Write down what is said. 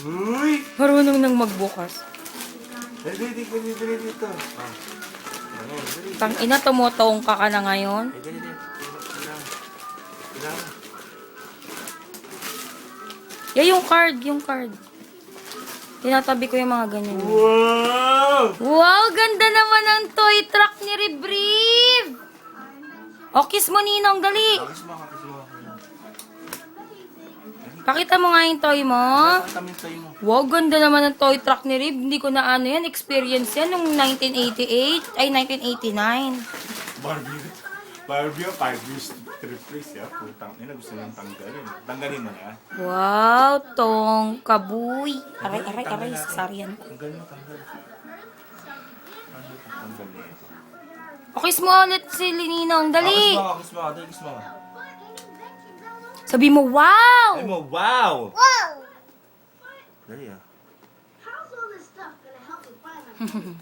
Uy! Marunong nang magbukas. Dali dito. Tang ina, tumutong ka na ngayon. Dali. Kailangan. Yung card. Tinatabi ko yung mga ganyan. Wow! Wow, ganda naman ang toy truck ni Rebrieve. O, kiss mo, Ninong, dali. Kiss mo. Pakita mo nga yung toy mo. Tayo mo. Wow, ganda naman ang toy truck ni Rib. Hindi ko na ano yan, experience yan nung 1988, ay 1989. Barbie, 5 years trip race, ya. Putang ina, gusto nang tanggalin. Tanggalin mo na. Wow, tong kabuy. Aray, sasarian ko. Tanggal. Tanggal niya. O, kiss mo ulit si Ninong, dali. Kiss mo. Sabi mo, wow! Ay mo, wow! Whoa! Dali ah. How's all this stuff gonna help me find my